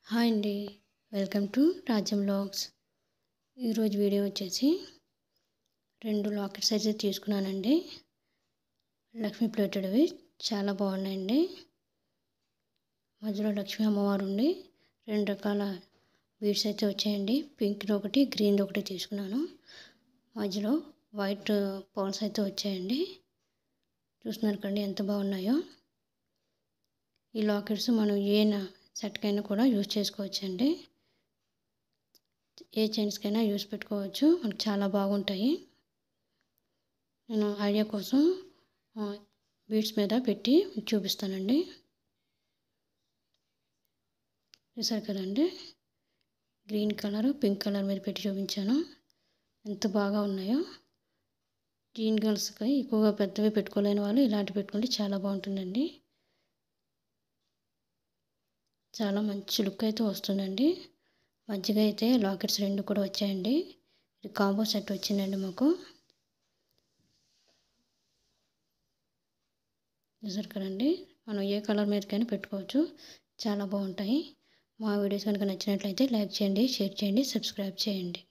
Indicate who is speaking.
Speaker 1: Hi అండి. Welcome to రాజ్యం vlogs. ఈరోజు వీడియో వచ్చేసి 2 లాకెట్స్ అయితే తీసుకున్నానండి. లక్ష్మీ ప్లేటెడ్వి చాలా బాగున్నాయండి. మధ్యలో లక్ష్మీ అమ్మవారు ఉండి 2 రకాల బీడ్స్ అయితే వచ్చాయండి. పింక్ ఒకటి, గ్రీన్ ఒకటి తీసుకున్నాను. మధ్యలో వైట్ పర్ల్స్ అయితే వచ్చాయండి. చూస్తున్నారు కండి ఎంత బాగున్నాయో. ఈ లాకెట్స్ మనం సెట్కైనా కూడా యూజ్ చేసుకోవచ్చండి. ఏ చైన్స్కైనా యూజ్ పెట్టుకోవచ్చు. మనకు చాలా బాగుంటాయి. నేను ఐడియా కోసం బీడ్స్ మీద పెట్టి చూపిస్తానండి. చూసారు కదండి, గ్రీన్ కలర్, పింక్ కలర్ మీద పెట్టి చూపించాను. ఎంత బాగా ఉన్నాయో. టీన్ గర్ల్స్కి ఎక్కువగా పెద్దవి పెట్టుకోలేని వాళ్ళు ఇలాంటి పెట్టుకుంటే చాలా బాగుంటుందండి. చాలా మంచి లుక్ అయితే వస్తుందండి. మంచిగా అయితే లాకెట్స్ 2 కూడా వచ్చాయండి. ఇది కాంబో సెట్ వచ్చిందండి మాకు. చూసారు కదండి, మనం ఏ కలర్ మీదకైనా పెట్టుకోవచ్చు. చాలా బాగుంటాయి. మా వీడియోస్ కనుక నచ్చినట్లయితే లైక్ చేయండి, షేర్ చేయండి, సబ్స్క్రైబ్ చేయండి.